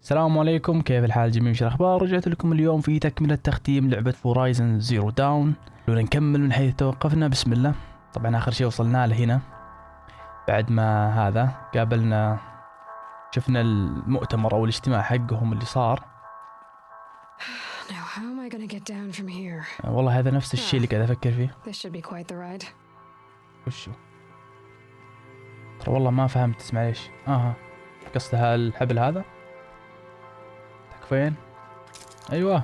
السلام عليكم، كيف الحال جميع؟ وش الاخبار؟ رجعت لكم اليوم في تكملة تختيم لعبة هورايزون زيرو داون. لو نكمل من حيث توقفنا، بسم الله. طبعا اخر شيء وصلنا له هنا بعد ما هذا قابلنا، شفنا المؤتمر او الاجتماع حقهم اللي صار. والله هذا نفس الشيء اللي قاعد افكر فيه. وشو؟ ترى والله ما فهمت، اسمع ليش؟ قصدها الحبل هذا؟ تكفين؟ ايوه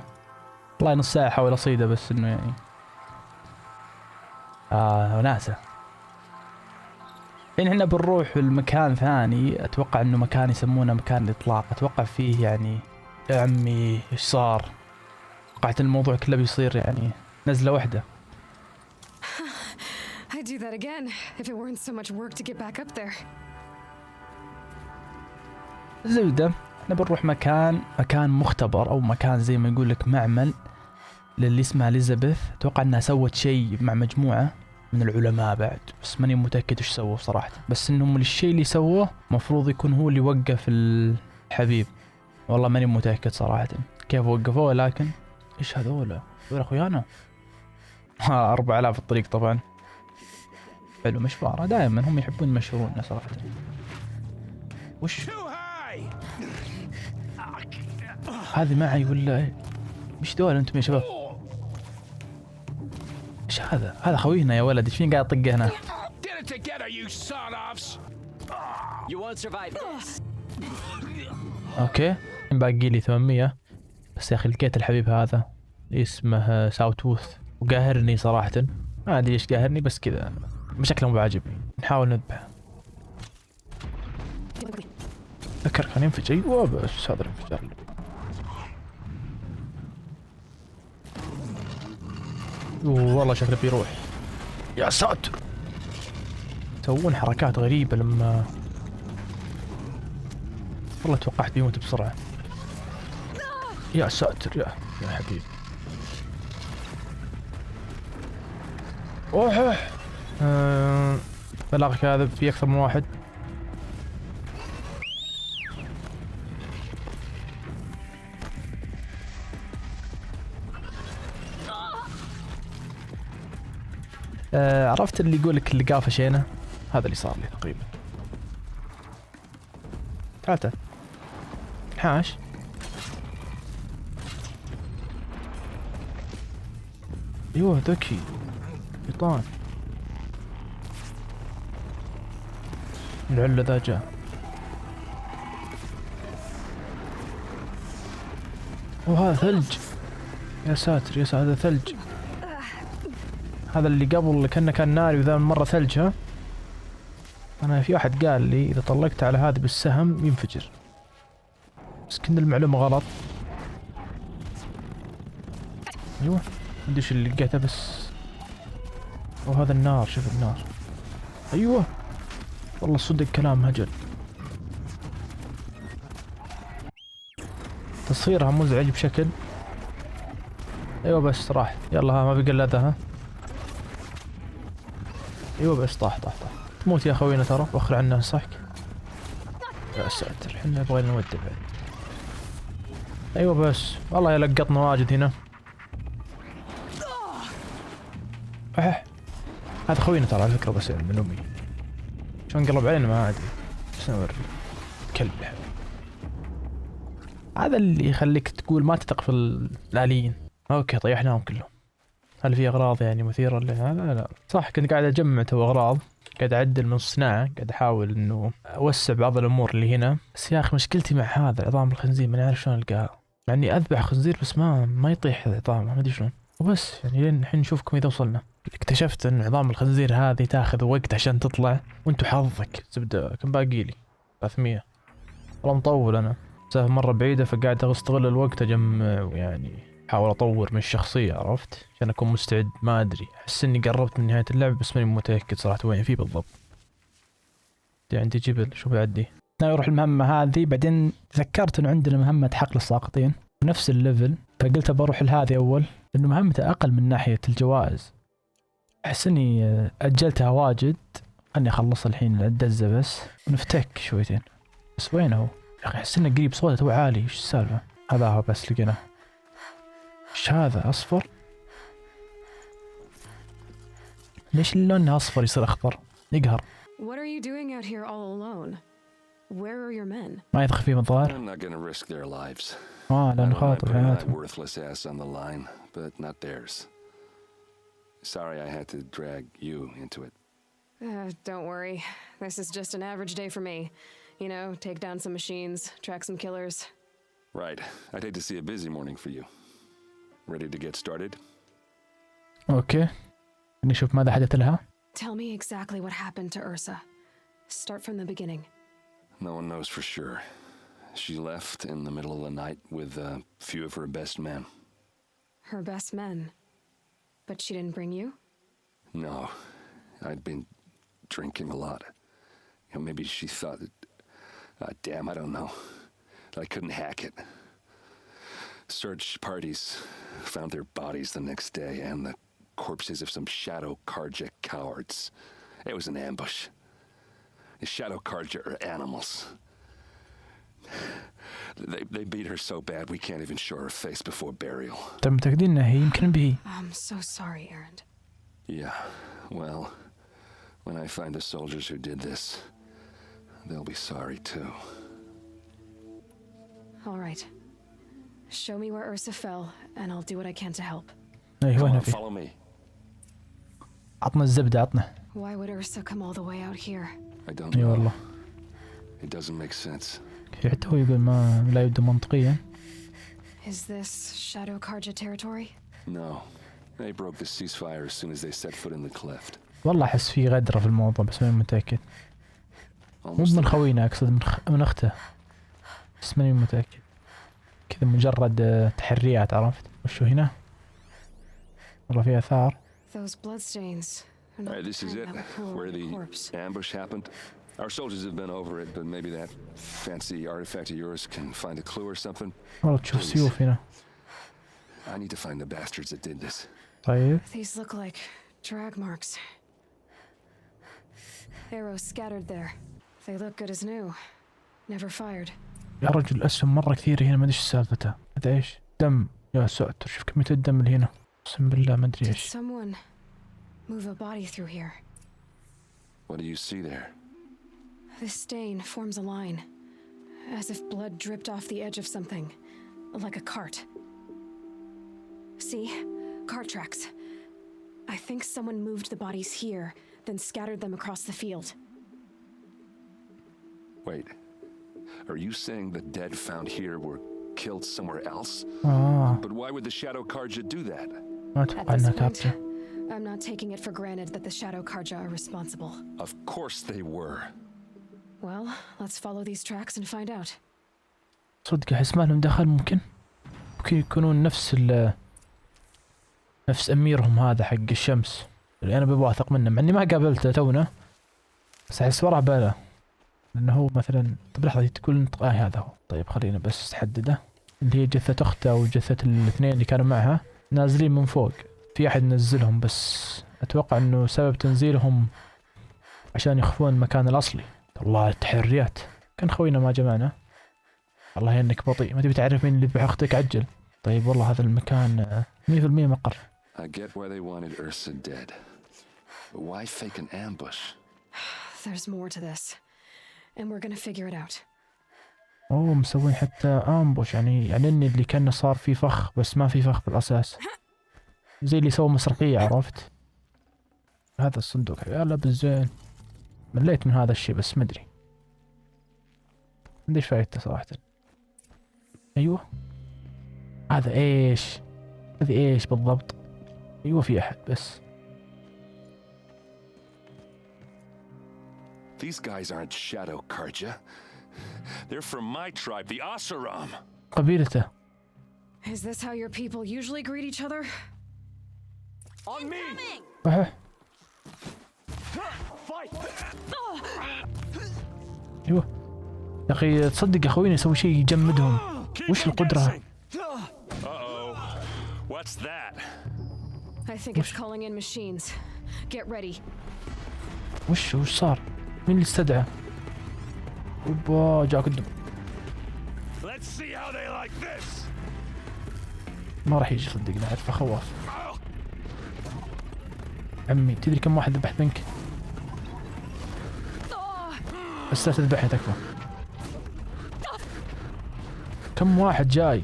والله نص ساعة احاول اصيده بس انه يعني وناسة. الحين احنا بنروح المكان ثاني، اتوقع انه مكان يسمونه مكان الاطلاق، اتوقع فيه يعني يا عمي ايش صار؟ توقعت الموضوع كله بيصير يعني نزلة واحدة. I'd do that again if it weren't so much work to get back up there. زبدة، احنا بنروح مكان مختبر او مكان زي ما يقول لك معمل للي اسمها اليزابيث. اتوقع انها سوت شيء مع مجموعة من العلماء بعد، بس ماني متأكد ايش سووا صراحة، بس انهم الشيء اللي سووه مفروض يكون هو اللي وقف الحبيب. والله ماني متأكد صراحة كيف وقفوه، لكن ايش هذول اخويانا؟ 4000 في الطريق طبعا. حلو مشوارة، دائما هم يحبون يمشورونا صراحة. وش هذه معي ولا ايه؟ ايش دول انتم يا شباب؟ ايش هذا؟ هذا خوينا يا ولد، ايش فين قاعد طقه هنا؟ اوكي باقي لي 800 بس. يا اخي لقيت الحبيب هذا اسمه ساوتوث وقاهرني صراحة، ما ادري ايش قاهرني بس كذا بشكله مو بعاجبني. نحاول نذبحه. ذكر كان ينفجر. ايوه بس هذا الانفجار. والله شكله بيروح. يا ساتر، يسوون حركات غريبة لما والله توقعت بيموت بسرعة. يا ساتر يا حبيبي. اوه بلاغ كاذب، في اكثر من واحد. عرفت اللي يقولك اللي قافشينه؟ هذا اللي صار لي تقريبا. تعال حاش. ايوه ذكي شيطان. العلة ذا جاء. وهذا ثلج. يا ساتر يا ساتر، هذا ثلج. هذا اللي قبل كأنه كان ناري وذا مرة ثلج. ها انا في واحد قال لي اذا طلقت على هذا بالسهم ينفجر، بس كنا المعلومة غلط. ايوه مدري ايش اللي لقيته بس. وهذا النار، شوف النار. ايوه والله صدق كلام هجل. تصويرها مزعج بشكل. ايوه بس راح. يلا ها ما بقى الا ذا. ها ايوه بس طاح. تموت يا خوينا ترى، وخر عنا نصحك. يا ساتر احنا بغينا نودع بعد. ايوه بس والله يلقطنا واجد هنا. هذا خوينا ترى على فكرة، بس من امي شلون قلب علينا ما ادري، بس نوري كلب. هذا اللي يخليك تقول ما تثق في الآليين. اوكي طيحناهم كلهم. هل في اغراض يعني مثيرة لا صح. كنت قاعد اجمع تو اغراض، قاعد اعدل من الصناعة، قاعد احاول انه اوسع بعض الامور اللي هنا. بس يا اخي مشكلتي مع هذا عظام الخنزير، ما نعرف شلون القاها. مع اني اذبح خنزير بس ما يطيح عظامه، ما ادري شلون. وبس يعني لين الحين نشوفكم اذا وصلنا. اكتشفت ان عظام الخنزير هذه تاخذ وقت عشان تطلع، وانتو حظك زبدة. كم باقي لي؟ 300. والله مطول انا، مسافة مرة بعيدة، فقاعد استغل الوقت اجمع ويعني احاول اطور من الشخصية، عرفت؟ عشان اكون مستعد. ما ادري، احس اني قربت من نهاية اللعبة بس ماني متأكد صراحة وين فيه بالضبط. عندي جبل، شو بعدي؟ ناوي اروح المهمة هذه، بعدين تذكرت انه عندنا مهمة حقل الساقطين بنفس الليفل، فقلت بروح لهذه اول لانه مهمته اقل من ناحية الجوائز. احس اني اجلتها واجد. خلني اخلص الحين الدزة بس ونفتك شويتين. بس وين هو؟ يا اخي احس انه قريب صوته تو عالي، ايش السالفة؟ هذا هو بس لقيناه. ايش هذا اصفر؟ ليش اللون اصفر يصير اخضر؟ يقهر. What are you doing out here all alone? Where are your men? ما يدخل فيهم الظاهر. I'm not gonna risk their lives. لانه I don't mind خاطر putting my حياتهم. worthless ass on the line, but not theirs. Sorry I had to drag you into it. Don't worry. This is just an average day for me. You know, take down some machines, track some killers. Right. I'd hate to see a busy morning for you. Ready to get started? اوكي. نشوف ماذا حدث لها. Tell me exactly what happened to Ursa. Start from the beginning. No one knows for sure. She left in the middle of the night with a few of her best men. Her best men. But she didn't bring you? No. I'd been drinking a lot. You know, maybe she thought that... damn, I don't know. I couldn't hack it. Search parties found their bodies the next day and the corpses of some Shadow Karja cowards. It was an ambush. The Shadow Karja are animals. They beat her so bad we can't even show her face before burial. طيب متأكدين انها هي؟ يمكن به. I'm so sorry, Erend. Yeah, well, when I find the soldiers who did this, they'll be sorry too. All right. Show me where Ursa fell, and I'll do what I can to help. ايه وين في؟ Follow me. عطنا الزبدة عطنا. Why would Ursa come all the way out here? I don't اي know. والله. It doesn't make sense. حتى هو يقول ما لا يبدو منطقيا. Is this Shadow Karja territory? No. They broke the ceasefire as soon as they set foot in the cleft. والله احس في غدرة في الموضوع بس ماني متأكد. مو من خوينا اقصد من اخته. بس ماني متأكد. كذا مجرد تحريات عرفت؟ وشو هنا؟ والله في آثار. Those bloodstains. Alright, this is it. Where the ambush happened. Our soldiers have been over it, but maybe that fancy artifact of yours can find a clue or something. والله تشوف سيوف هنا. I need to find the bastards that did this. طيب. These look like drag marks. Arrows scattered there. They look good as new. Never fired. يا رجل أسهم مرة كثير هنا ما أدري إيش سالفتها. هذا إيش؟ دم يا ساتر شوف كمية الدم اللي هنا. أقسم بالله ما أدري Did إيش. someone move a body through here? What do you see there? This stain forms a line, as if blood dripped off the edge of something, like a cart. See? Cart tracks. I think someone moved the bodies here, then scattered them across the field. Wait. Are you saying the dead found here were killed somewhere else? But why would the Shadow Karja do that? ما At أتوقع this إنها point, كابتة. I'm not taking it for granted that the Shadow Karja are responsible. Of course they were. Well, let's follow these tracks and find out. صدق أحس ما لهم دخل ممكن يكونون نفس أميرهم هذا حق الشمس اللي أنا بواثق منه مع إني ما قابلته تونا بس أحس وراه باله لأنه هو مثلا. طب لحظة تقول هذا هو. طيب خلينا بس نحدده اللي هي جثة أخته وجثة الاثنين اللي كانوا معها نازلين من فوق. في أحد نزلهم بس أتوقع إنه سبب تنزيلهم عشان يخفون المكان الأصلي. والله التحريات كان خوينا ما جمعنا. والله انك بطيء ما تبي تعرف مين اللي ذبح اختك عجل. طيب والله هذا المكان 100% مقر. I get why they wanted Ursa dead. But why fake an ambush? There's more to this, and we're gonna figure it out. اوه مسوين حتى امبوش يعني اني اللي كان صار في فخ بس ما في فخ بالاساس. زي اللي سووا مسرحية عرفت. هذا الصندوق يا لا بالزين. مليت من هذا الشيء بس مدري. مدري ايش فايدته صراحة. ايوه. هذا ايش؟ هذه ايش بالضبط؟ ايوه في احد بس. These guys aren't Shadow Karja. They're from my tribe, the Asuram. قبيلته. Is this how your people usually greet each other? On me! صحيح. ايوه. يا اخي تصدق يا خوينا يسوي شيء يجمدهم. وش القدرة؟ What's that? I think it's calling in machines. Get ready. وش صار؟ مين اللي استدعى؟ اوبا جاك الدم. ما راح يجي صدقني، اعرفه خواف. عمي تدري كم واحد ذبحت منك؟ بس لا تذبحني تكفى. كم واحد جاي؟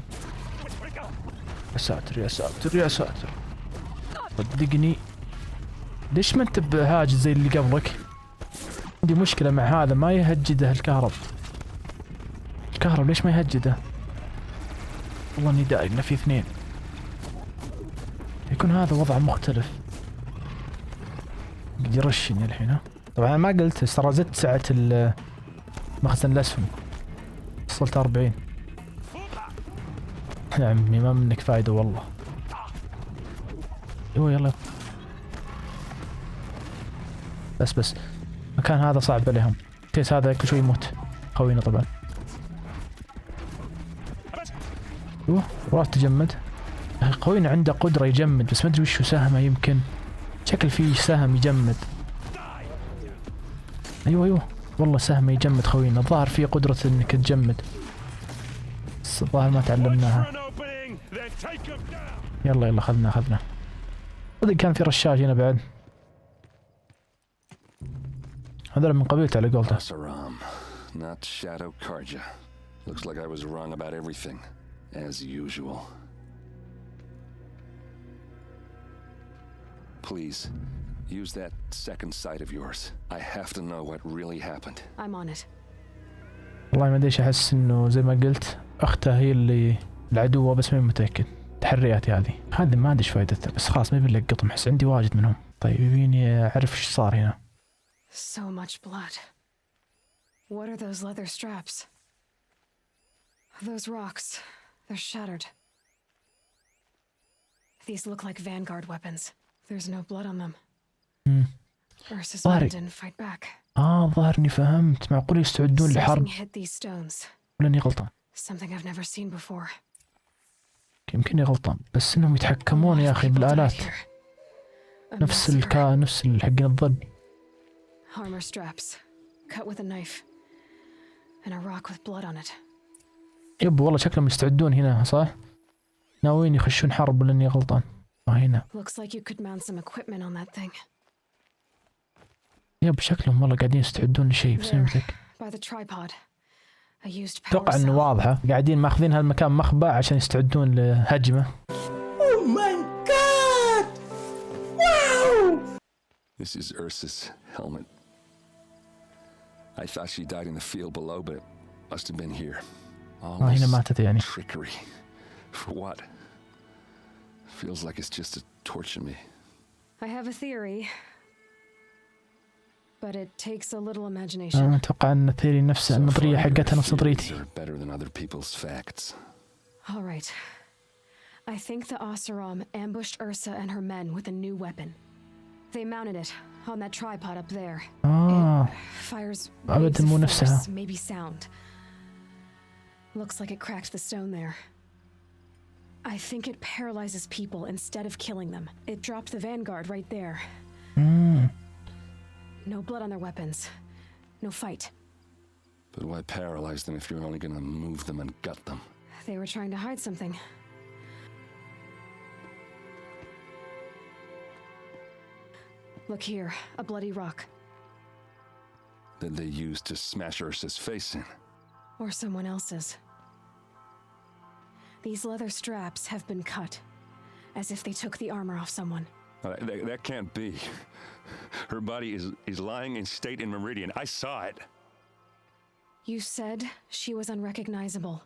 يا ساتر يا ساتر يا ساتر. صدقني ليش ما انت بهاجد زي اللي قبلك؟ عندي مشكلة مع هذا، ما يهجده الكهرب. الكهرب ليش ما يهجده؟ والله اني داير انه في اثنين. يكون هذا وضع مختلف. قد يرشني الحين. ها طبعا انا ما قلت، ترى زدت سعة المخزن الاسفل، وصلت 40. يا عمي ما منك فايدة والله. ايوه يلا. بس المكان هذا صعب عليهم. كيس هذا كل شوي يموت خوينا طبعا. ايوه روح تجمد. خوينا عنده قدرة يجمد، بس ما ادري وش سهمه. يمكن شكل فيه سهم يجمد. ايوه والله سهمه يجمد خوينا. الظاهر فيه قدرة انك تجمد، بس الظاهر ما تعلمناها. يلا خذنا. صدق كان في رشاش هنا بعد. هذول من قبيلته على قولته. Not Shadow Karja. Looks like I was wrong about everything, as usual. Please, use that second sight of yours. I have to know what really happened. I'm on it. والله ما ادري، احس انه زي ما قلت اخته هي اللي العدوة، بس ماني متأكد. تحرياتي هذه ما ادري ايش فائدتها، بس خلاص ما يبي لك قطم، احس عندي واجد منهم. طيب يبيني اعرف ايش صار هنا. So much blood. What are those leather straps? Those rocks. They're shattered. These look like vanguard weapons. There's no blood on them. Ursa's men didn't fight back. ظاهرني فهمت. معقول يستعدون لحرب؟ ولا اني غلطان؟ Something I've never seen before. يمكنني غلطان، بس انهم يتحكمون يا اخي بالآلات. نفس حقين الظل. Armor straps, cut with a knife, and a rock with blood on it. يب والله شكلهم يستعدون هنا، صح؟ ناويين يخشون حرب ولا اني غلطان؟ هنا. Looks like you could mount some equipment on that thing. يب شكلهم والله قاعدين يستعدون لشيء، بس امسك. By the tripod. I used power. اتوقع انه واضحة، قاعدين ماخذين هالمكان مخبأ عشان يستعدون لهجمة. Oh my god! Wow! This is Ursa's helmet. I thought she died in the field below, but it must have been here. هنا ماتت يعني. Trickery. For what? Feels like it's just to torture me. I have a theory, but it takes a little imagination. أتوقع أن الثيري نفس النظرية حقتها نفس نظريتي. Better than other people's facts. All right. I think the Oseram ambushed Ursa and her men with a new weapon. They mounted it on that tripod up there. It fires waves of force, maybe sound. Looks like it cracked the stone there. I think it paralyzes people instead of killing them. It dropped the vanguard right there. No blood on their weapons. No fight. But why paralyze them if you're only gonna move them and gut them? They were trying to hide something. Look here, a bloody rock. That they used to smash Ursa's face in. Or someone else's. These leather straps have been cut, as if they took the armor off someone. That can't be. Her body is lying in state in Meridian. I saw it. You said she was unrecognizable.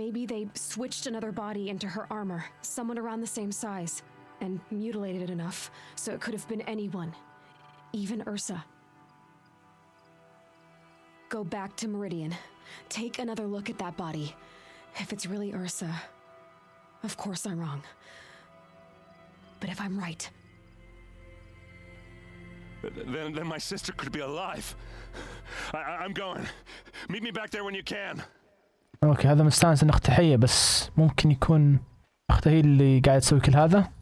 Maybe they switched another body into her armor, someone around the same size, and mutilated it enough so it could have been anyone, even Ursa. Go back to Meridian. Take another look at that body. If it's really Ursa, of course I'm wrong. But if I'm right... Then my sister could be alive. I'm going. Meet me back there when you can. اوكي هذا مستانس ان اخته حية، بس ممكن يكون اخته هي اللي قاعد تسوي كل هذا.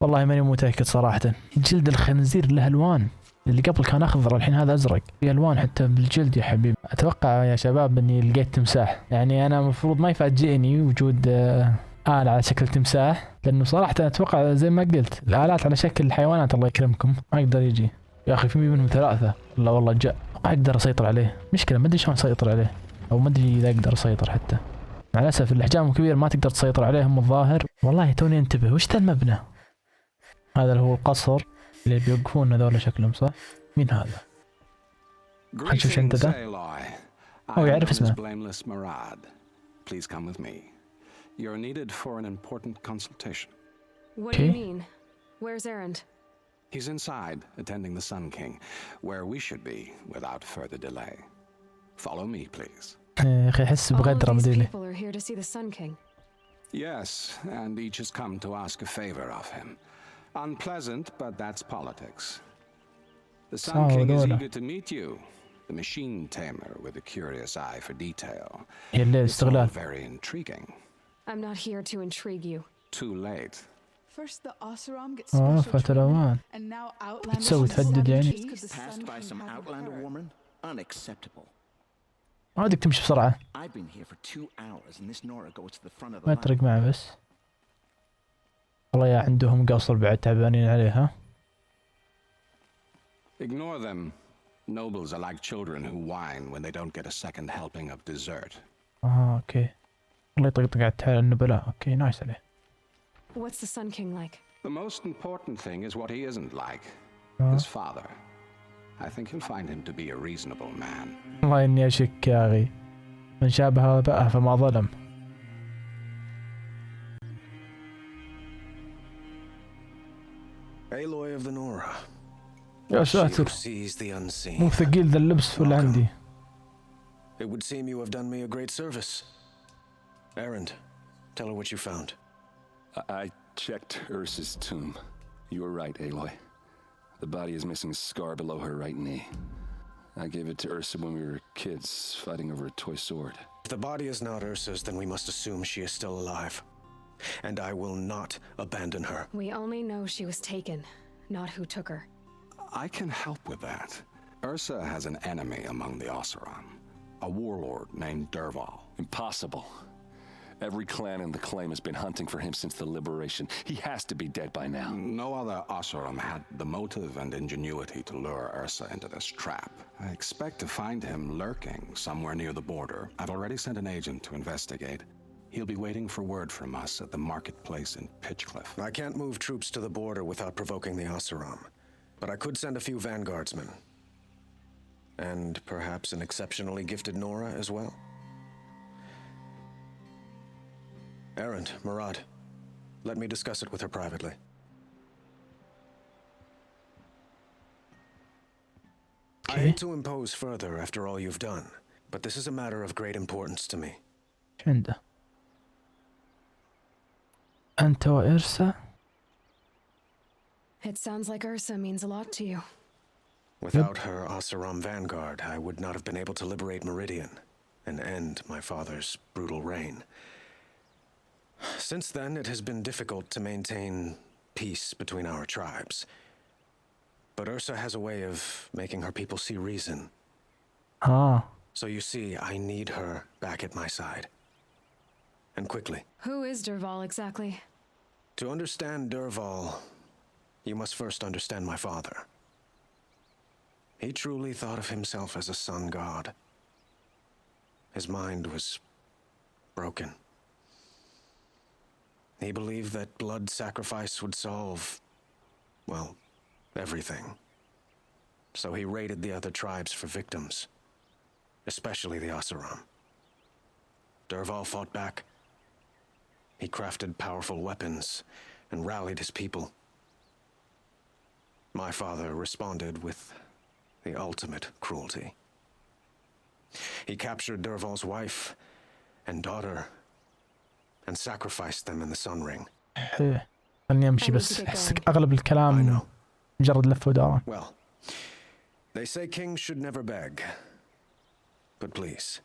والله ماني متأكد صراحة. جلد الخنزير له الوان. اللي قبل كان اخضر الحين هذا ازرق، في الوان حتى بالجلد يا حبيبي. اتوقع يا شباب اني لقيت تمساح، يعني انا المفروض ما يفاجئني وجود آلة على شكل تمساح، لانه صراحة اتوقع زي ما قلت الآلات على شكل الحيوانات الله يكرمكم ما يقدر يجي. يا اخي في منهم 3. لا والله جاء اقدر اسيطر عليه، مشكلة ما ادري شلون اسيطر عليه، او ما ادري اذا اقدر اسيطر حتى. مع الاسف الاحجام الكبير ما تقدر تسيطر عليهم الظاهر. والله توني انتبه وش ذا المبنى؟ هذا اللي هو القصر اللي بيوقفون هذول شكلهم صح؟ مين هذا؟ خلينا نشوف شو انت ذا. او يعرف اسمه. Please come with me. You're needed for an important consultation. What do you mean? Where's Erend? He's inside, attending the Sun King, where we should be without further delay. Follow me, please. يا اخي احس بغدرة All of these مدري. people are here to see the Sun King. Yes, and each has come to ask a favor of him. Unpleasant, but that's politics. The Sun King is eager to meet you. The machine tamer with a curious eye for detail. It's all very intriguing. I'm not here to intrigue you. Too late. First the Oseram gets special treatment, and now Outlander بتسوي تهدد يعني. passed by some Outlander woman? Unacceptable. ما ودك تمشي بسرعة. I've been here for 2 hours and this Nora goes to the front of the ما line. يطرق معه بس. والله يا عندهم قصر بعد تعبانين عليها. Ignore them. Nobles are like children who whine when they don't get a second helping of dessert. اوكي. والله يطقطق على على النبلاء. اوكي نايس عليه. What's the Sun King like? The most important thing is what he isn't like. His father. I think you'll find him to be a reasonable man. والله اني اشك يا اخي. من شابه اباه فما ظلم. Aloy of the Nora. يا ساتر. مو ثقيل ذا اللبس ولا عندي. It would seem you have done me a great service. Erend, tell her what you found. I checked Ursa's tomb. You were right, Aloy. The body is missing a scar below her right knee. I gave it to Ursa when we were kids, fighting over a toy sword. If the body is not Ursa's, then we must assume she is still alive. And I will not abandon her. We only know she was taken, not who took her. I can help with that. Ursa has an enemy among the Oseram. A warlord named Dervahl. Impossible. Every clan in the claim has been hunting for him since the liberation. He has to be dead by now. No other Oseram had the motive and ingenuity to lure Ursa into this trap. I expect to find him lurking somewhere near the border. I've already sent an agent to investigate. He'll be waiting for word from us at the marketplace in Pitchcliff. I can't move troops to the border without provoking the Oseram. But I could send a few vanguardsmen. And perhaps an exceptionally gifted Nora as well. Erend, Murad, let me discuss it with her privately. I hate to impose further after all you've done, but this is a matter of great importance to me. عنده. أنت وإرسا. It sounds like Ursa means a lot to you. Without her Oseram vanguard, I would not have been able to liberate Meridian and end my father's brutal reign. Since then, it has been difficult to maintain peace between our tribes. But Ursa has a way of making her people see reason. So you see, I need her back at my side. And quickly. Who is Dervahl exactly? To understand Dervahl, you must first understand my father. He truly thought of himself as a sun god. His mind was broken. He believed that blood sacrifice would solve, well, everything. So he raided the other tribes for victims, especially the Oseram. Dervahl fought back. He crafted powerful weapons and rallied his people. My father responded with the ultimate cruelty. He captured Dervahl's wife and daughter and sacrificed them in the Sun Ring. خلني أمشي بس أحسك أغلب الكلام مجرد لف ودوران. Well, they say kings should never beg. But please,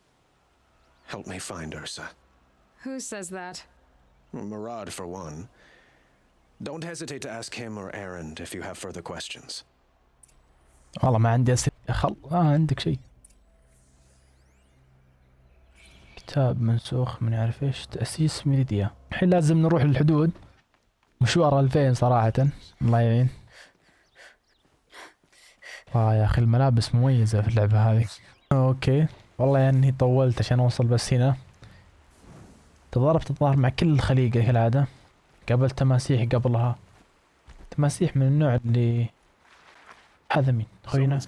help me find Ursa. Who says that? Murad, for one. Don't hesitate to ask him or Erend if you have further questions. والله ما عندي أسئلة. عندك شيء؟ كتاب منسوخ من يعرف ايش، تأسيس ميديا. الحين لازم نروح للحدود، مشوار 2000 صراحة، الله يعين. يا اخي الملابس مميزة في اللعبة هذه. اوكي والله يعني طولت عشان اوصل، بس هنا تضاربت الظاهر مع كل الخليقة كالعادة. قابلت تماسيح قبلها، تماسيح من النوع اللي هذا مين خوينا؟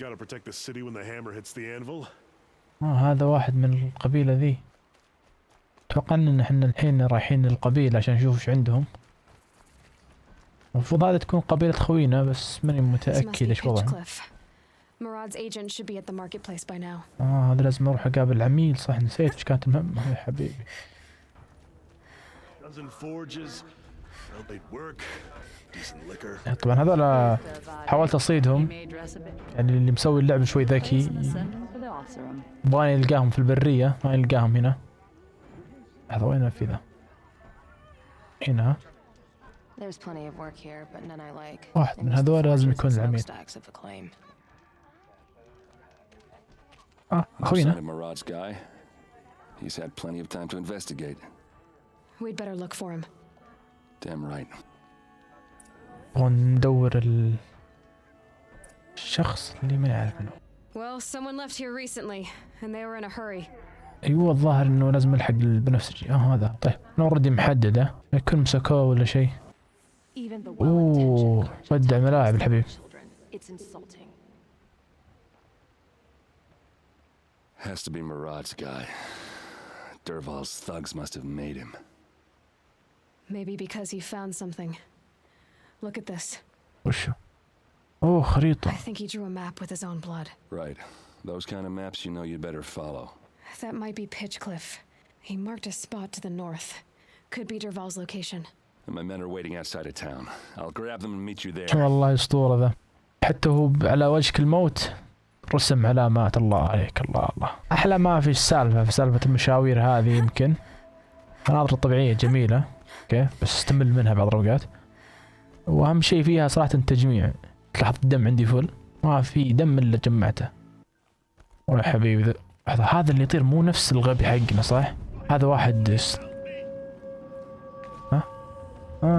هذا واحد من القبيلة ذي. اتوقع ان احنا الحين رايحين للقبيلة عشان نشوف ايش عندهم. المفروض هذا تكون قبيلة خوينا، بس ماني متأكد ايش وضعهم. هذا لازم اروح اقابل العميل، صح نسيت ايش كانت المهمة يا حبيبي. طبعا هذول حاولت اصيدهم، يعني اللي مسوي اللعبة شوي ذكي يبغاني يلقاهم في البرية، ما يلقاهم هنا. هذا وين النافذة؟ هنا واحد من هذول لازم يكون العميل. اخوينا. He's had plenty of time to investigate. We'd better look for him. Damn right. وندور الشخص اللي ما يعرف منه. Well, someone left here recently and they were in a hurry. ايوه الظاهر انه لازم نلحق البنفسجي. هذا طيب انا اوريدي محدده، يكون مسكوه ولا شيء. اوه ودع ملاعب الحبيب. Has to be Murad's guy. Dervahl's thugs must have made him. Maybe because he found something. Look at this. وشو؟ اوه خريطة. I think he drew a map with his own blood. Right. Those kind of maps you know you'd better follow. That might be Pitchcliff. He marked a spot to the north. Could be Dervahl's location. And my men are waiting outside of town. I'll grab them and meet you there. والله أسطورة ذا. حتى هو على وجه الموت رسم علامات. الله عليك الله الله. أحلى ما في السالفة، في سالفة المشاوير هذه يمكن مناظر طبيعية جميلة، اوكي، بس استمل منها بعض الأوقات. وأهم شيء فيها صراحة التجميع. تلاحظ الدم عندي فل، ما في دم إلا جمعته. يا حبيبي هذا اللي يطير مو نفس الغبي حقنا صح؟ هذا واحد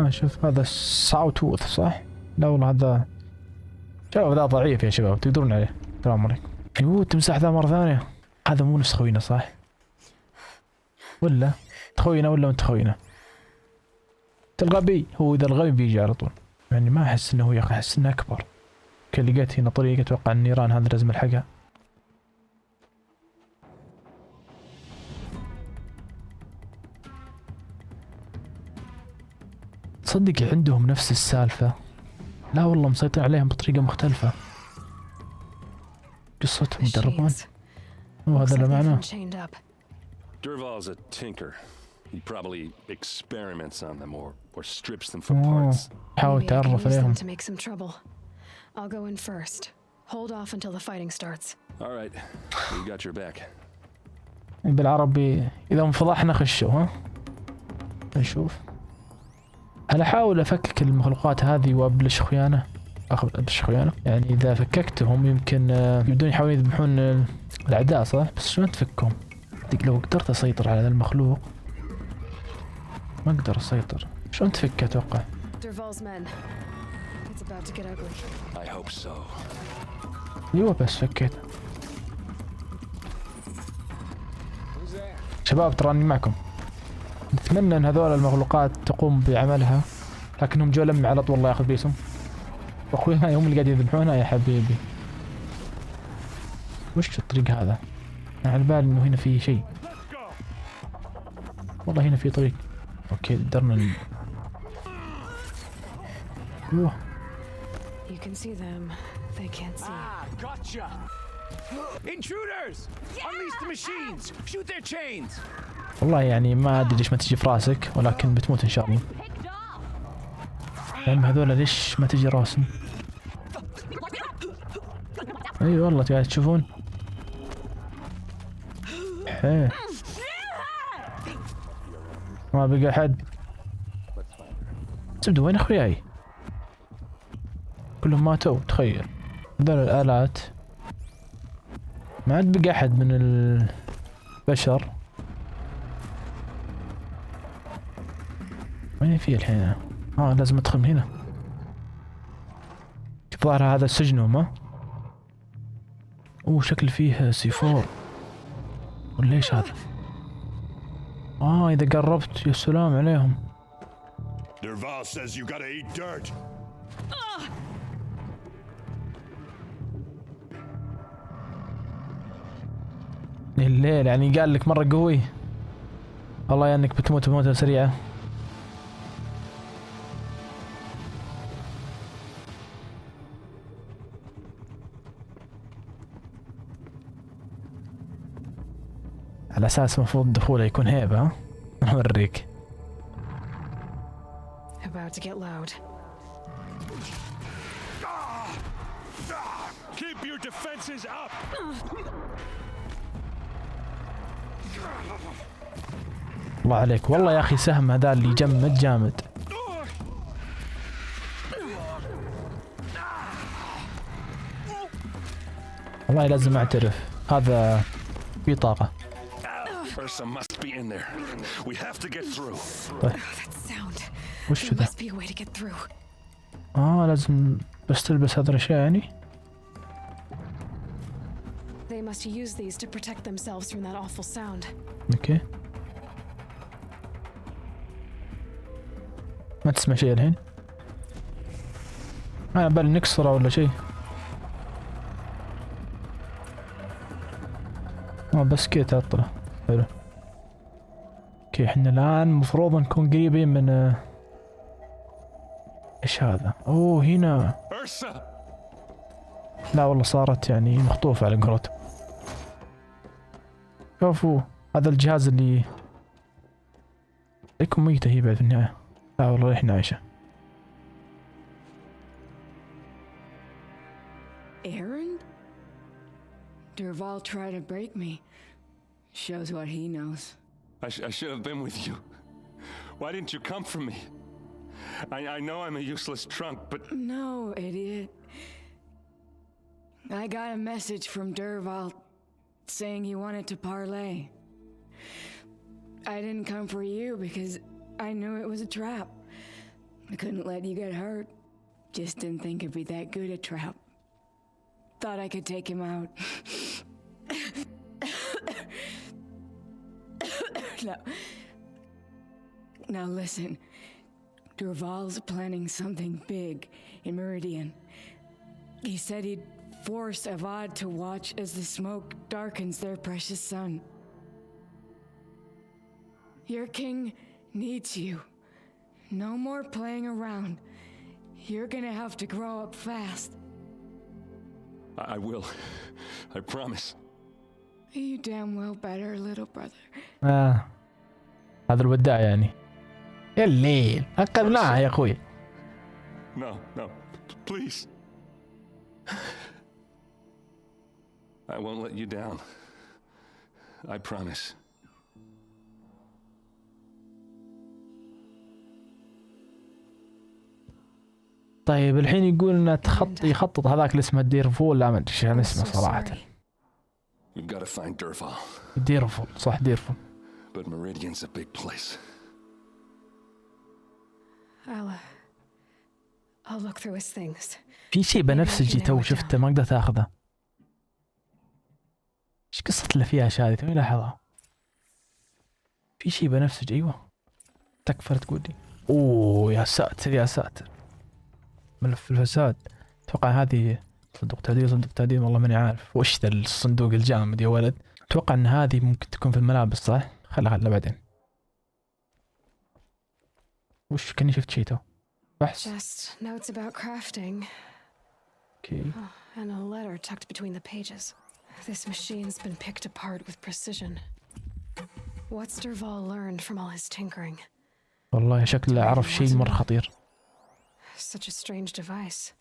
شوف هذا ساوتوث صح؟ لا والله هذا شباب ذا ضعيف يا شباب، تقدرون عليه. السلام عليكم. ايوه تمسح ذا مرة ثانية. هذا مو نفس خوينا صح؟ ولا تخوينا ولا انت خوينا؟ الغبي هو اذا الغبي بيجي على طول. يعني ما احس انه هو يا اخي، احس انه اكبر. لقيت هنا طريقة اتوقع النيران هذا لازم الحقها. تصدق عندهم نفس السالفة؟ لا والله مسيطر عليهم بطريقة مختلفة. قصتهم يدربون. وهذا اللي معناه. Dervahl's a tinker. He probably experiments on them or strips them for parts. حاول تعرف عليهم. I'll go in first. Hold off until the fighting starts. All right. We got your back. بالعربي إذا انفضحنا خشوا. ها نشوف. أنا أحاول أفكك المخلوقات هذه وأبلش خيانة. أبلش خيانة يعني إذا فككتهم يمكن يبدون يحاولون يذبحون الأعداء صح؟ بس شلون تفكهم؟ لو قدرت أسيطر على هذا المخلوق ما أقدر أسيطر. شلون تفكه أتوقع؟ I hope so. أيوة بس فكيته. شباب تراني معكم. نتمنى ان هذول المخلوقات تقوم بعملها، لكنهم جو لمي على طول الله ياخذ بيسهم. واخوينا هم اللي قاعدين يذبحونها يا حبيبي. وش الطريق هذا؟ انا على بالي انه هنا في شيء. والله هنا في طريق. اوكي قدرنا ايوه. You can see them. They can't see. Gotcha. Intruders! Unleash the machines. Shoot their chains. والله يعني ما ادري ليش ما تجي في راسك، ولكن بتموت ان شاء الله. يعني هذول ليش ما تجي راسهم؟ اي والله قاعد تشوفون. حيه ما بقى حد. زبدوا وين اخوياي؟ كلهم ماتوا تخيل. هذول الآلات ما عاد بقى أحد من البشر. وين في الحين؟ لازم أدخل من هنا. الظاهر هذا سجنهم. شكل فيه سي4 ولا ايش هذا؟ إذا قربت يا سلام عليهم. Derval says you gotta eat dirt. الليل يعني قال لك مرة قوي. والله انك بتموت بموتة سريعة. على اساس المفروض دخوله يكون هيبة. اوريك. About to get loud. Keep your defenses up. الله عليك والله يا اخي سهم هذا اللي يجمد جامد. والله لازم اعترف هذا في طاقة. Ursa must be in there. We have to get through. طيب. That sound. وش There ذا؟ must be a way to get through. لازم بس تلبس هذا الاشياء يعني. They must use these to protect themselves from that awful sound. اوكي. ما تسمع شيء الحين؟ انا بالي نكسره ولا شيء. بس كذا تعطله. حلو. اوكي احنا الان المفروض نكون قريبين من ايش هذا؟ هنا. لا والله صارت يعني مخطوفة على قولتهم. شوفوا هذا الجهاز اللي ليكم ميتة هي بعد في النهاية. لا والله احنا عايشة. Aaron? Derval tried to break me. Shows what he knows. I should have been with you. Why didn't you come for me? I know I'm a useless trunk, but... No, idiot. I got a message from Derval saying he wanted to parlay. I didn't come for you because I knew it was a trap. I couldn't let you get hurt. Just didn't think it'd be that good a trap. Thought I could take him out. Now listen. Derval's planning something big in Meridian. He said he'd force Avad to watch as the smoke darkens their precious sun. Your king needs you. No more playing around. You're gonna have to grow up fast. I will. I promise. You damn well better, little brother. هذا الوداع يعني. يا الليل أقلناها يا أخوي. No, please. I won't let you down. I promise. طيب الحين يقول انه يخطط هذاك اللي اسمه ديرفول. لا ما ادري شو اسمه صراحة. We've got to find Derval. ديرفول صح ديرفول. But Meridian's a big place. I'll look through his things. في شيء بنفسجي تو شفته ما قدرت اخذه. ايش قصة اللي فيها هذه توي لاحظها. في شيء بنفسجي. ايوه تكفر تقولي. يا ساتر يا ساتر. ملف الفساد. اتوقع هذه صندوق تهديد والله ماني عارف وش ذا الصندوق الجامد يا ولد. اتوقع ان هذه ممكن تكون في الملابس صح. خلها بعدين. وش كني شفت شيء تو بحث. Just notes about crafting. Okay. And a letter tucked between the pages. This machine's been picked apart with precision. What's Derval learned from all his tinkering? والله شكله عرف شيء مرة خطير. Such a strange device.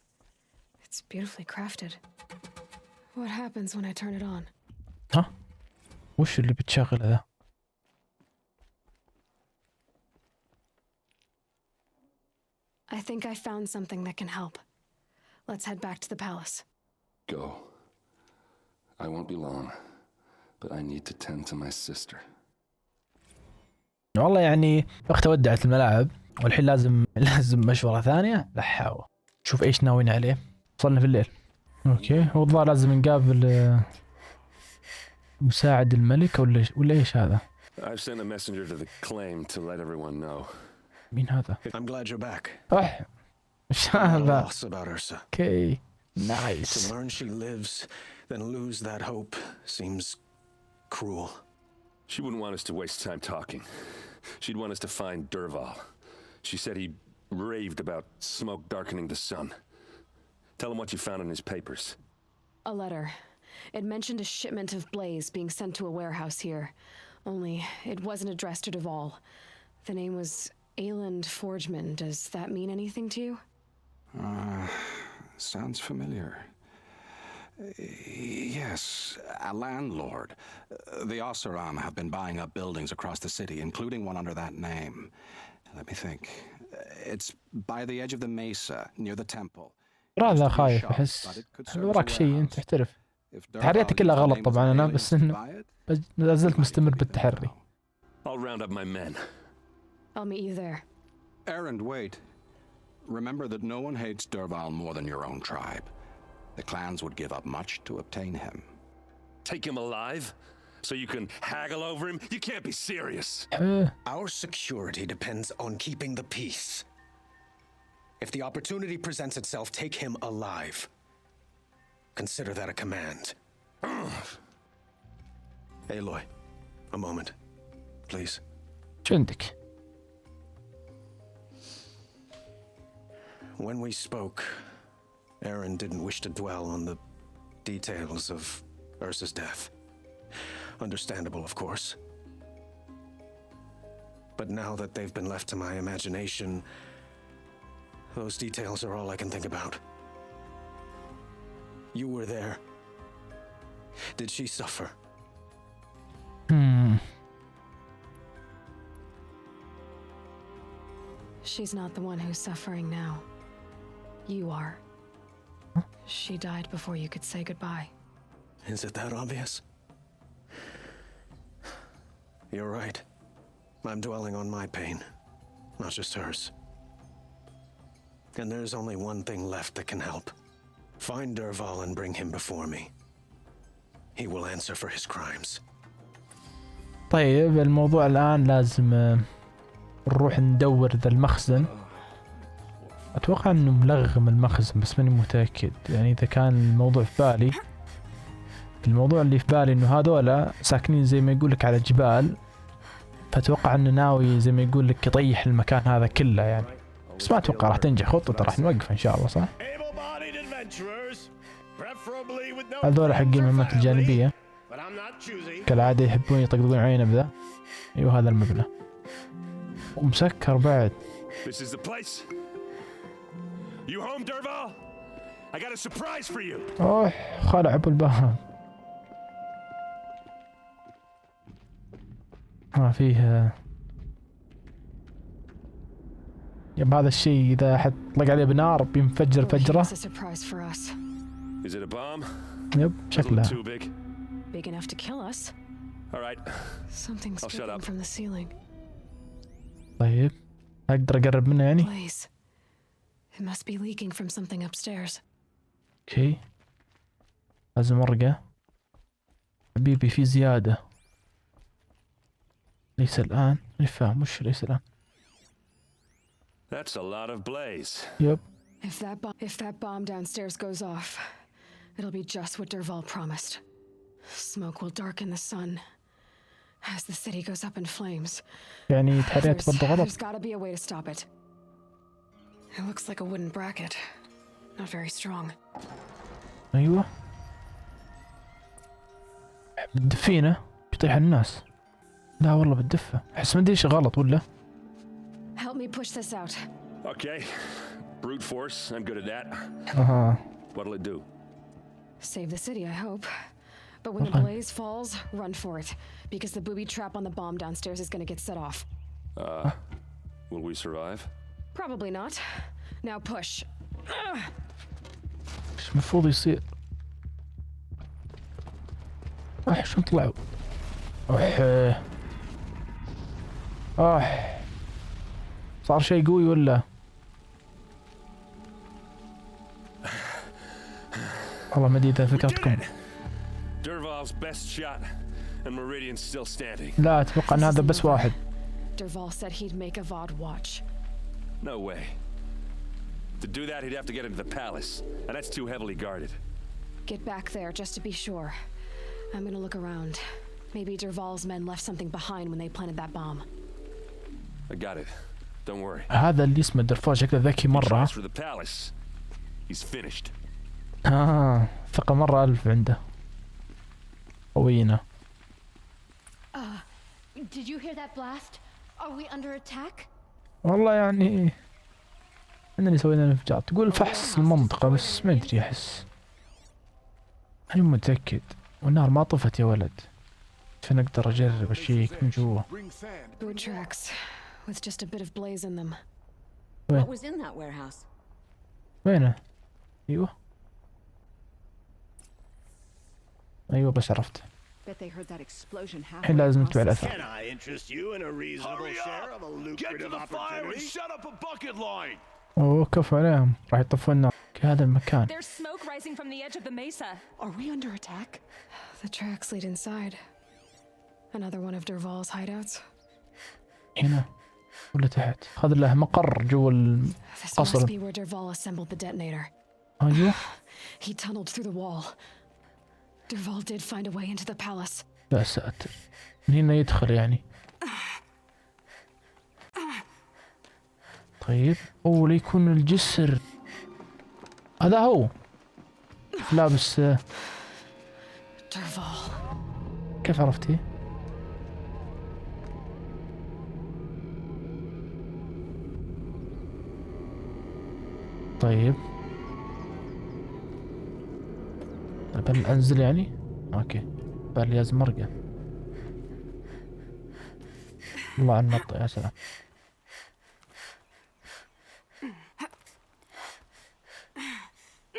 It's beautifully crafted. What happens when I turn it on? ها؟ وش اللي بتشغل ذا؟ I think I found something that can help. Let's head back to the palace. Go. I won't be long, but I need to tend to my sister. والله يعني اختها ودعت الملاعب والحين لازم مشورة ثانية. لا حاول شوف ايش ناويين عليه. وصلنا في الليل. اوكي هو الظاهر لازم نقابل مساعد الملك ولا ايش هذا؟ I've sent a messenger to the claim to let everyone know. مين هذا؟ I'm glad you're back. ايش هذا؟ About Ursa. اوكي نايس. To learn she lives, then lose that hope seems cruel. She wouldn't want us to waste time talking. She'd want us to find Dervahl. She said he raved about smoke darkening the sun. Tell him what you found in his papers. A letter. It mentioned a shipment of blaze being sent to a warehouse here. Only it wasn't addressed to Dervahl. The name was Ayland Forgeman. Does that mean anything to you? Sounds familiar. Yes, a landlord. The Oseram have been buying up buildings across the city, including one under that name. Let me think. It's by the edge of the mesa, near the temple. هذا خايف أحس. وراك شيء أنت تحترف. تحرياتي كلها غلط طبعا أنا بس إنه لا زلت مستمر بالتحري. I'll round up my men. I'll meet you there. Errand, wait. Remember that no one hates Dervahl more than your own tribe. The clans would give up much to obtain him. Take him alive? So you can haggle over him? You can't be serious. Our security depends on keeping the peace. If the opportunity presents itself, take him alive. Consider that a command. Aloy, a moment, please. شو عندك؟ When we spoke, Aaron didn't wish to dwell on the details of Ursa's death. Understandable, of course. But now that they've been left to my imagination, those details are all I can think about. You were there. Did she suffer? She's not the one who's suffering now. You are. She died before you could say goodbye. Is it that obvious? You're right. I'm dwelling on my pain, not just hers. And there's only one thing left that can help. Find Dervahl and bring him before me. He will answer for his crimes. طيب الموضوع الآن لازم نروح ندور ذا المخزن. أتوقع إنه ملغم المخزن بس ماني متأكد. يعني إذا كان الموضوع في بالي، الموضوع اللي في بالي إنه هذولا ساكنين زي ما يقولك على جبال، فأتوقع إنه ناوي زي ما يقولك يطيح المكان هذا كله يعني. بس ما أتوقع راح تنجح خطته، راح نوقف إن شاء الله صح؟ هذول حقين المهمات الجانبية كالعادة يحبون يطقطقون عينه بذا. أيوه هذا المبنى ومسكر بعد. This is the place. You home, Dervahl? I got a surprise for you. أوه خلع أبو الباب. ما فيه يب هذا الشيء إذا حد طلق عليه بنار بينفجر فجرة. Is it a bomb? يب شكلها. Too big. Big enough to kill us. All right. Something's dripping from the ceiling. طيب أقدر أقرب منه يعني؟ Blaze. It must be leaking from something upstairs. اوكي لازم أرقى. حبيبي في زيادة. ليس الآن. ماني فاهم وش ليس الآن. That's a lot of blaze. Yep. If that bomb downstairs goes off, it'll be just what Dervahl promised. Smoke will darken the sun as the city goes up in flames. يعني تحريات برضه غلط. There's gotta be a way to stop it. It looks like a wooden bracket. Not very strong. أيوة. بالدفينة بيطيح الناس. لا والله بالدفة. أحس ما أدري إيش غلط ولا. Help me push this out. Okay. Brute force. I'm good at that. What'll it do? Save the city, I hope. But when the blaze falls, run for it. Because the booby trap on the bomb downstairs is gonna get set off. Will we survive? Probably not. Now push. إيش المفروض يصير؟ شو طلعوا؟ صار شيء قوي ولا؟ والله ما ادري اذا فكرتكم. Derval's best shot and Meridian's still standing. لا اتوقع ان هذا بس واحد. Derval said he'd make Avad watch. No way. To do that, he'd have to get into the palace, and that's too heavily guarded. Get back there just to be sure. I'm gonna look around. Maybe Derval's men left something behind when they planted that bomb. I got it. Don't worry. هذا اللي اسمه درفال شكله ذكي مرة. For the palace. He's finished. ثقة مرة 1000 عنده. قوينا. Did you hear that blast? Are we under attack? والله يعني اننا سوينا انفجار. تقول فحص المنطقة بس ما ادري احس. أنا متأكد والنار ما طفت يا ولد. فنقدر اجرب اشيك من جوا. Boot tracks with just a bit of blaze in them. What was in that warehouse? وينه؟ ايوه ايوه بس عرفت. الحين لازم نتبع الاثر. Can I interest you in a reasonable share of a lucrative opportunity? Shut up a bucket line. اوه كفو عليهم راح يطفوا النار في هذا المكان. There's smoke rising from the edge of the mesa. Are we under attack? The tracks lead inside. Another one of Derval's hideouts. هنا ولا تحت؟ خذ له مقر جوا القصر. This must be where Derval assembled the detonator. ايوه. He tunneled through the wall. Derval did find a way into the palace. لا ساتر. من هنا يدخل يعني. طيب اوه ليكون الجسر هذا هو لابس. Derval. كيف عرفتي؟ طيب بل انزل يعني؟ اوكي بل لازم ارقى. الله على النط يا سلام.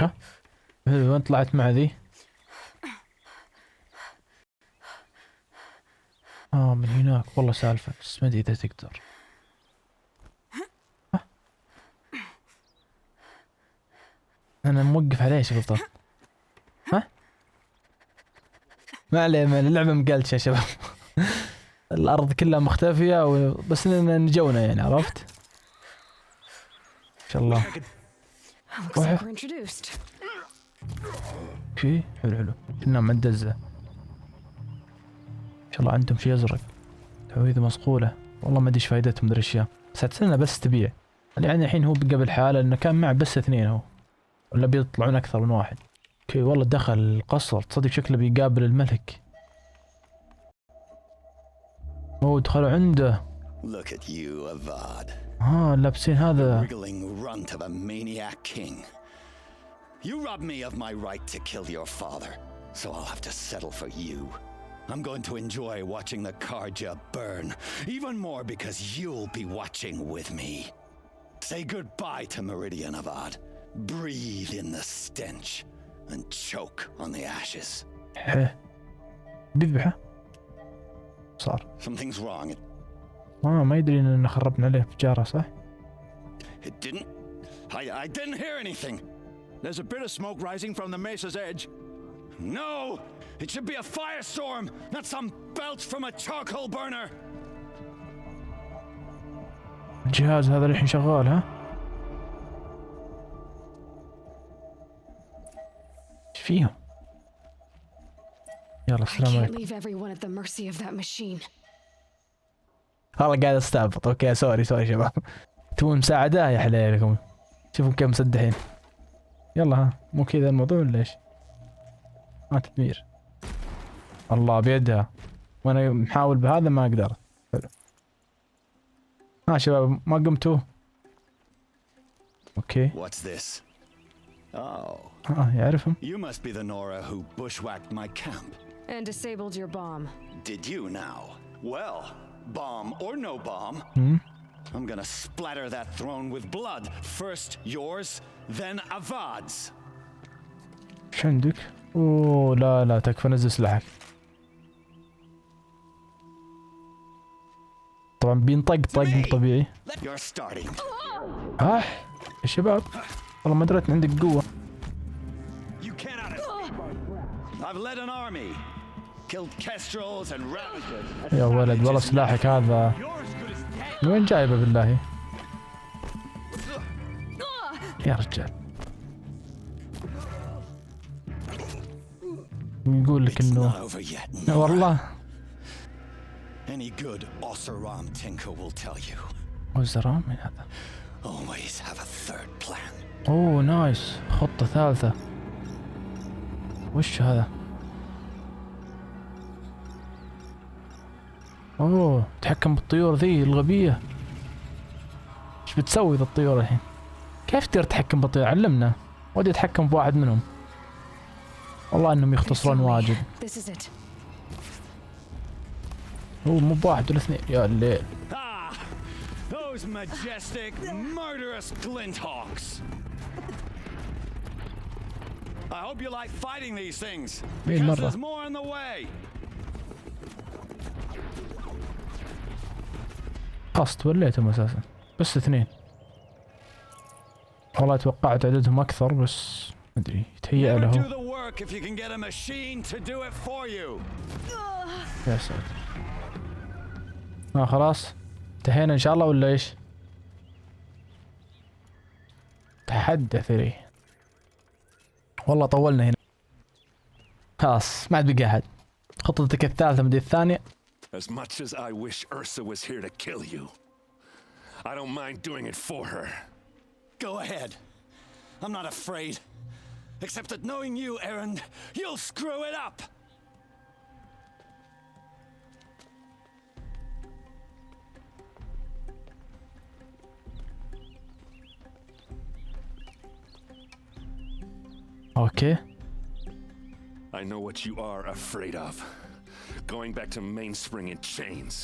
ها وين طلعت مع ذي؟ من هناك والله سالفة بس ما ادري اذا تقدر. انا موقف عليه شو غلطان. ها ما عليه اللعبة مقلشة يا شباب. الارض كلها مختفية بس اننا نجونا يعني عرفت؟ ان شاء الله. اوكي حلو كنا مندزة. ان شاء الله عندهم شيء ازرق. تعويذة مصقولة والله ما ادري ايش فائدتهم ذي الاشياء. ساعتنا بس تبيع يعني الحين هو بقى بالحالة انه كان معه بس 2 اهو ولا بيطلعون اكثر من 1. اوكي والله دخل القصر تصدق شكله بيقابل الملك. اوه دخلوا عنده. Look at you, Avad. لابسين هذا. Wriggling runt of a maniac king. You robbed me of my right to kill your father, so I'll have to settle for you. I'm going to enjoy watching the Karja burn, even more because you'll be watching with me. Say goodbye to Meridian, Avad. Breathe in the stench and choke on the ashes. بيذبحه صار. Something's wrong. ما يدري اننا خربنا عليه فجارة صح؟ It didn't. I didn't hear anything. There's a bit of smoke rising from the mesa's edge. No! It should be a firestorm, not some belch from a charcoal burner. الجهاز هذا الحين شغال ها؟ ايش فيهم؟ يلا السلام عليكم. والله قاعد استعبط. اوكي سوري شباب. تبون مساعدة يا حليلكم. شوفوا كم مسدحين. يلا ها مو كذا الموضوع ولا ايش؟ تدمير. الله بيدها وانا محاول بهذا ما اقدر. حلو. شباب ما قمتوا. اوكي. What's this? Oh. يعرفهم. You must be the Nora who bushwhacked my camp. And disabled your bomb. Did you now? Well, bomb or no bomb, I'm gonna splatter that throne with blood. First yours, then Avad's. ايش عندك؟ اوه لا تكفى نزل سلاحك. طبعا بينطقطق مو طبيعي. يا شباب والله ما دريت عندك قوة. يا ولد والله سلاحك هذا من وين جايبه بالله؟ يا رجال يقول لك انه والله Any good Oseram tinker will tell you. Oseram من هذا؟ Always have a third plan. اوه نايس، خطة ثالثة. وش هذا؟ اوه تحكم بالطيور ذي الغبية. ايش بتسوي ذا الطيور الحين؟ كيف تقدر تتحكم بالطيور؟ علمنا. ودي اتحكم بواحد منهم. والله انهم يختصرون واجد. هو مو بواحد ولا اثنين يا الليل. Those majestic, murderous glinthawks. I hope you like fighting these things because there's more in the way. قصت وليتهم اساسا بس اثنين. والله توقعت عددهم اكثر بس ما ادري يتهيأ له. يا ساتر. خلاص انتهينا ان شاء الله ولا ايش؟ تحدث لي. والله طولنا هنا. خلاص ما عاد بقى احد. خطتك الثالثة مدري الثانية. As much as I wish Ursa was here to kill you, I don't mind doing it for her. Go ahead. I'm not afraid. Except that knowing you, Aaron, you'll screw it up. Okay. I know what you are afraid of. Going back to Mainspring in chains.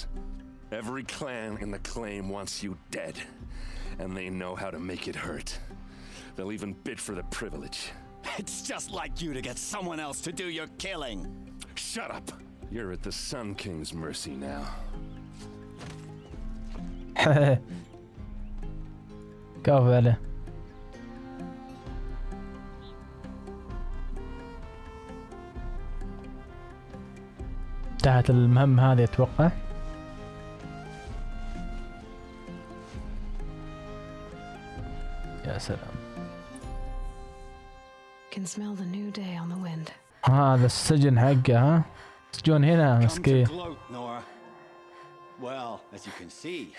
Every clan in the claim wants you dead. And they know how to make it hurt. They'll even bid for the privilege. It's just like you to get someone else to do your killing. Shut up. You're at the Sun King's mercy now. كفو عليه. انتهت المهمة هذه اتوقع. يا سلام. Can smell the new day on the wind. هذا السجن حقه ها؟ سجون هنا مسكين. Well, as you can see,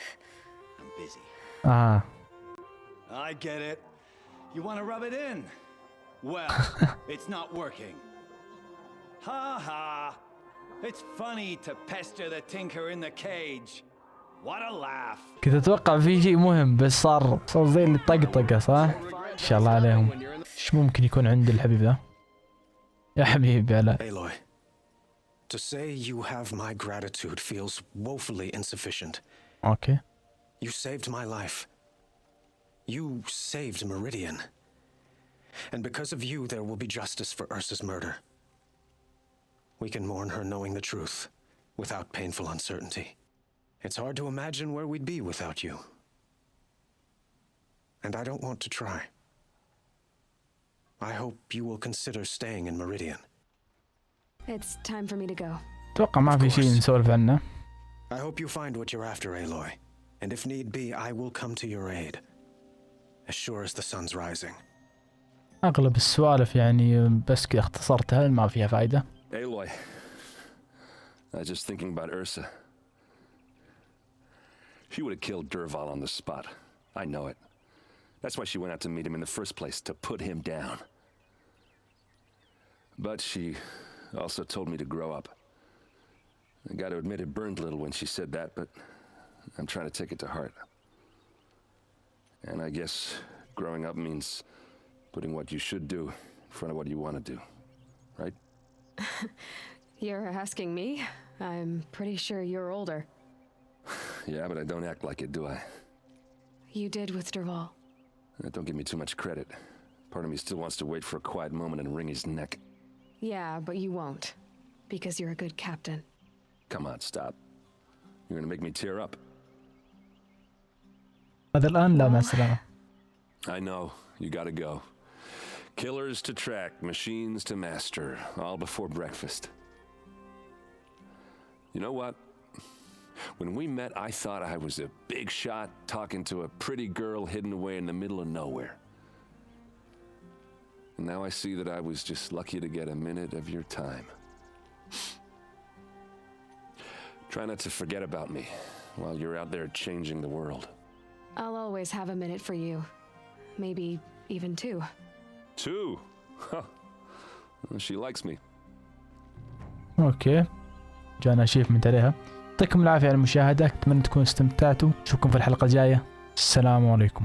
I'm busy. I get it. You want to rub it in? Well, it's not working. Ha ha. It's funny to pester the tinker in the cage. What a laugh. كنت اتوقع في شيء مهم بس صار زي اللي طقطقه صح؟ ان شاء الله عليهم. ايش ممكن يكون عند الحبيب ذا؟ يا حبيبي على. Aloy, to say you have my gratitude feels woefully insufficient. Okay. You saved my life. You saved Meridian. And because of you, there will be justice for Ursa's murder. We can mourn her knowing the truth, without painful uncertainty. It's hard to imagine where we'd be without you. And I don't want to try. I hope you will consider staying in Meridian. It's time for me to go. أتوقع ما في شيء نسولف عنه. I hope you find what you're after, Aloy. And if need be, I will come to your aid. As sure as the sun's rising. أغلب السوالف يعني بس كذا اختصرتها ما فيها فايدة. Aloy, I was just thinking about Ursa. She would have killed Dervahl on the spot. I know it. That's why she went out to meet him in the first place, to put him down. But she also told me to grow up. I got to admit it burned a little when she said that, but I'm trying to take it to heart. And I guess growing up means putting what you should do in front of what you want to do, right? You're asking me? I'm pretty sure you're older. Yeah, but I don't act like it, do I? You did with Dervahl. Don't give me too much credit. Part of me still wants to wait for a quiet moment and wring his neck. Yeah, but you won't. Because you're a good captain. Come on, stop. You're gonna make me tear up. هذا الآن لا، مع السلامة. I know, you gotta go. Killers to track, machines to master, all before breakfast. You know what? When we met, I thought I was a big shot talking to a pretty girl hidden away in the middle of nowhere. And now I see that I was just lucky to get a minute of your time. Try not to forget about me while you're out there changing the world. I'll always have a minute for you. Maybe even two. Two? Huh. She likes me. اوكي، جانا اشيفمنت عليها. يعطيكم العافية على المشاهدة، اتمنى تكونوا استمتعتوا. نشوفكم في الحلقة الجاية. السلام عليكم.